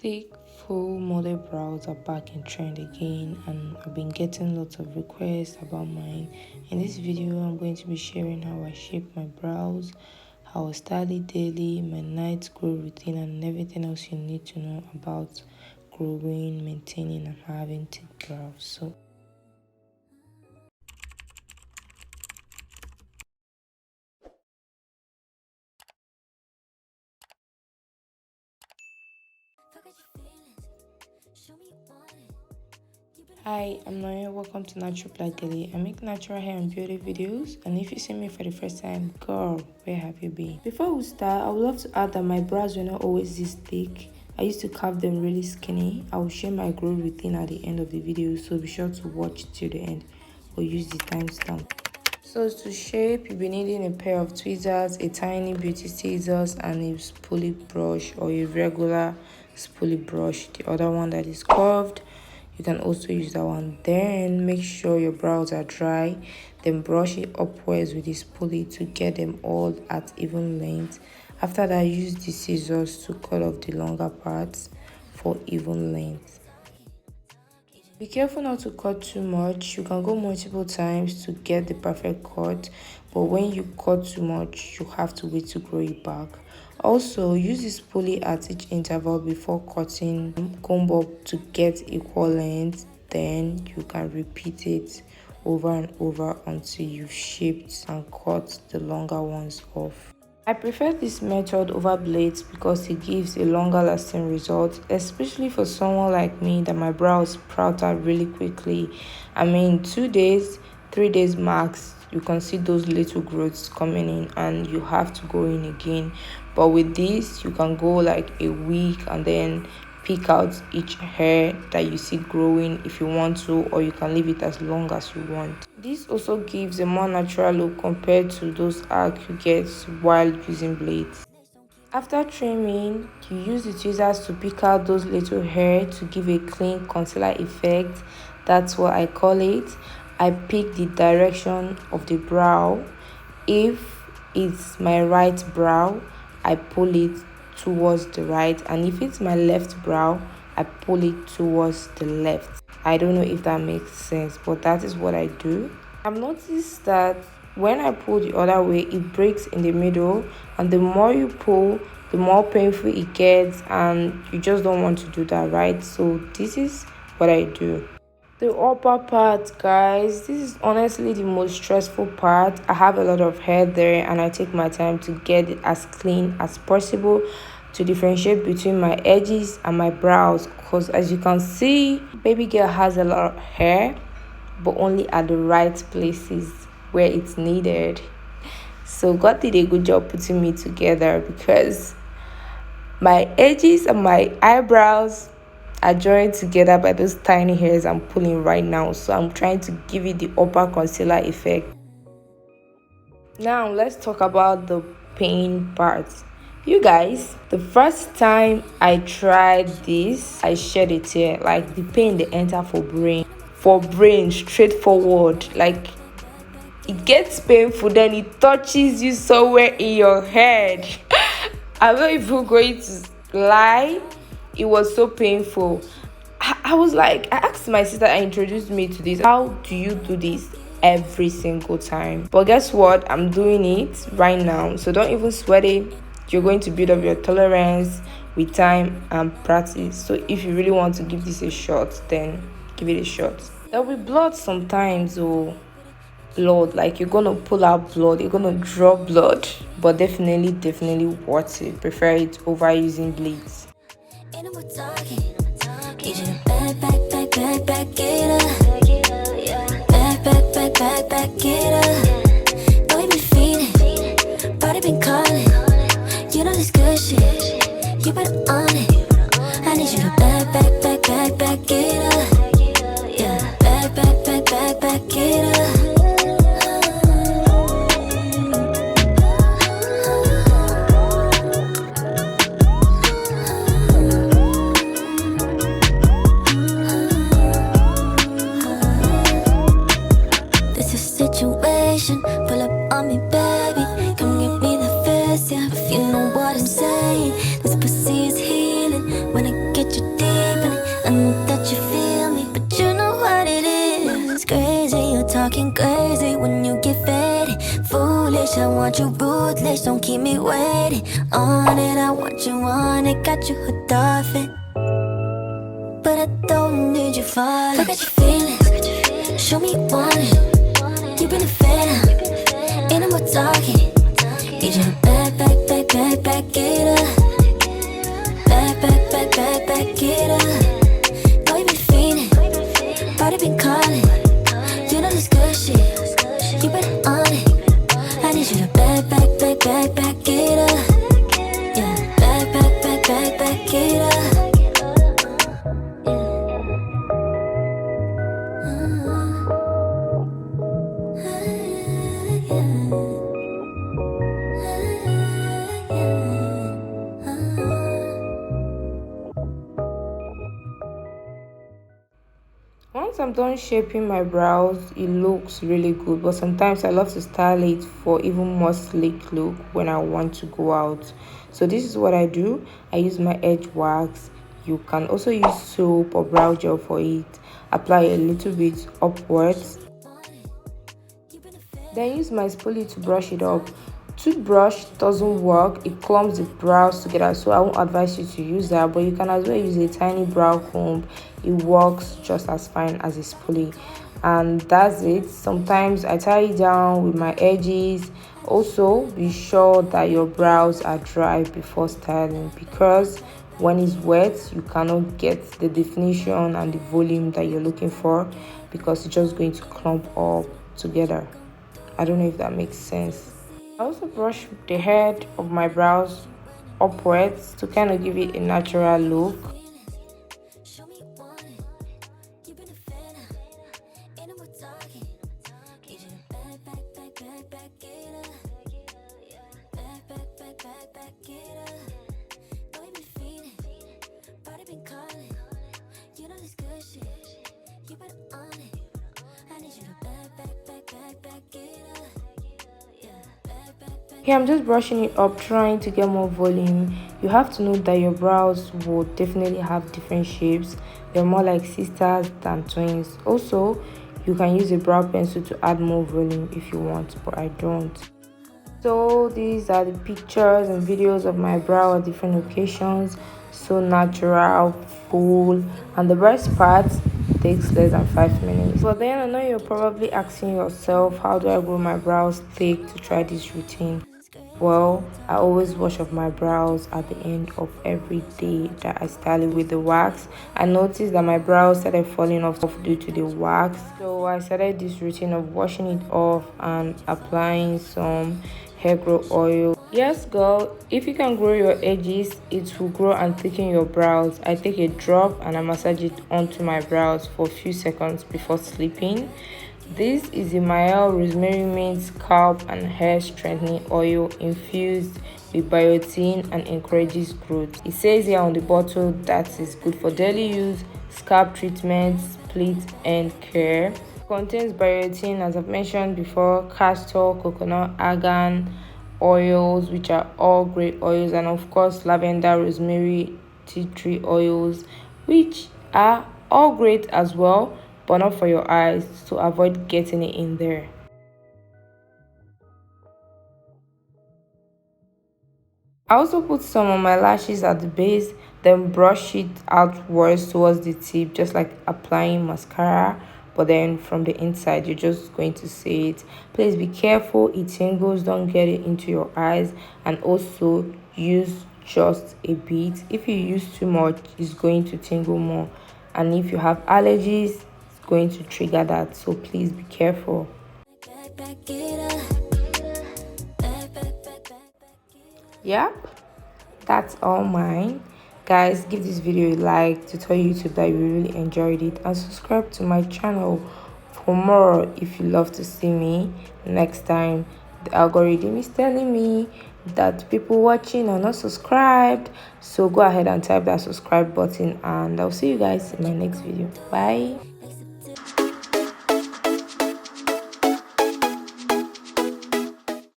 Thick, full molded brows are back in trend again, and I've been getting lots of requests about mine. In this video, I'm going to be sharing how I shape my brows, how I style it daily, my night growth routine, and everything else you need to know about growing, maintaining, and having thick brows. So hi, I'm Noya. Welcome to Natural Black Girly. I make natural hair and beauty videos, and if you see me for the first time, girl, where have you been? Before we start, I would love to add that my brows were not always this thick. I used to carve them really skinny. I will share my growth routine at the end of the video, so be sure to watch till the end or use the timestamp. So to shape, you'll be needing a pair of tweezers, a tiny beauty scissors, and a spoolie brush or a regular spoolie brush. The other one that is curved, you can also use that one. Then make sure your brows are dry. Then brush it upwards with the spoolie to get them all at even length. After that, use the scissors to cut off the longer parts for even length. Be careful not to cut too much. You can go multiple times to get the perfect cut, but when you cut too much, you have to wait to grow it back. Also, use the spoolie at each interval before cutting. Comb up to get equal length, then you can repeat it over and over until you've shaped and cut the longer ones off. I prefer this method over blades because it gives a longer lasting result, especially for someone like me that my brows sprout out really quickly. I mean, 2 days, 3 days max, you can see those little growths coming in and you have to go in again. But with this, you can go like a week and then pick out each hair that you see growing if you want to, or you can leave it as long as you want. This also gives a more natural look compared to those arcs you get while using blades. After trimming, you use the tweezers to pick out those little hair to give a clean concealer effect. That's what I call it. I pick the direction of the brow. If it's my right brow, I pull it towards the right, and if it's my left brow, I pull it towards the left. I don't know if that makes sense, but that is what I do. I've noticed that when I pull the other way, it breaks in the middle, and the more you pull, the more painful it gets, and you just don't want to do that, right? So this is what I do. The upper part, guys, this is honestly the most stressful part. I have a lot of hair there and I take my time to get it as clean as possible to differentiate between my edges and my brows, because as you can see, baby girl has a lot of hair but only at the right places where it's needed. So God did a good job putting me together, because my edges and my eyebrows are joined together by those tiny hairs I'm pulling right now. So I'm trying to give it the upper concealer effect. Now let's talk about the pain part. You guys, the first time I tried this, I shed a tear. Like, the pain they enter for brain straightforward. Like, it gets painful, then it touches you somewhere in your head. I'm not even going to lie. It was so painful. I was like, I asked my sister that introduced me to this, how do you do this every single time? But guess what? I'm doing it right now. So don't even sweat it. You're going to build up your tolerance with time and practice. So if you really want to give this a shot, then give it a shot. There'll be blood sometimes, or blood, like you're gonna pull out blood, you're gonna draw blood, but definitely worth it. Prefer it over using bleeds. Ain't no more talking. Need you to back it up. Back it up. Boy, been feeling, body been calling. You know this good shit, you better on it. I need you to back it up. Yeah, back it up. Pull up on me, baby. Come give me the fist, yeah. If you know what I'm saying, this pussy is get you deep in it. I know that you feel me, but you know what it is. It's crazy, you're talking crazy when you get faded. Foolish, I want you ruthless, don't keep me waiting. On it, I want you on it, got you hooked off it. But I don't need you falling. Look at your feelings, show me you want it. You've been a phantom, ain't no more talking. Need you to back it up. Back it up. Know you been fiending, body been calling. You know this good shit, you been on it. I need you to back it up. Yeah, back it up. Once I'm done shaping my brows, it looks really good, but sometimes I love to style it for even more sleek look when I want to go out. So this is what I do. I use my edge wax. You can also use soap or brow gel for it. Apply a little bit upwards. Then use my spoolie to brush it up. Toothbrush doesn't work, it clumps the brows together, so I won't advise you to use that, but you can as well use a tiny brow comb. It works just as fine as a spoolie. And that's it. Sometimes I tie it down with my edges. Also, be sure that your brows are dry before styling, because when it's wet you cannot get the definition and the volume that you're looking for, because it's just going to clump up together. I don't know if that makes sense. I also brush the head of my brows upwards to kind of give it a natural look. Here I'm just brushing it up, trying to get more volume. You have to know that your brows will definitely have different shapes. They're more like sisters than twins. Also, you can use a brow pencil to add more volume if you want, but I don't. So these are the pictures and videos of my brow at different occasions. So natural, full, and the best part takes less than 5 minutes. But then I know you're probably asking yourself, how do I grow my brows thick to try this routine? Well, I always wash off my brows at the end of every day that I style it with the wax. I noticed that my brows started falling off due to the wax, so I started this routine of washing it off and applying some hair growth oil. Yes girl, if you can grow your edges, it will grow and thicken your brows. I take a drop and I massage it onto my brows for a few seconds before sleeping. This is the Mael Rosemary Mint Scalp and Hair Strengthening Oil infused with biotin and encourages growth. It says here on the bottle that is good for daily use, scalp treatment, split end care. It contains biotin, as I've mentioned before, castor, coconut, argan oils, which are all great oils, and of course lavender, rosemary, tea tree oils, which are all great as well, but not for your eyes, so avoid getting it in there. I also put some on my lashes at the base, then brush it outwards towards the tip, just like applying mascara, but then from the inside you're just going to see it. Please be careful, it tingles, don't get it into your eyes, and also use just a bit. If you use too much, it's going to tingle more, and if you have allergies, going to trigger that, so please be careful. Yep, that's all mine. Guys, give this video a like to tell YouTube that you really enjoyed it, and subscribe to my channel for more if you love to see me next time. The algorithm is telling me that people watching are not subscribed, so go ahead and type that subscribe button, and I'll see you guys in my next video. Bye.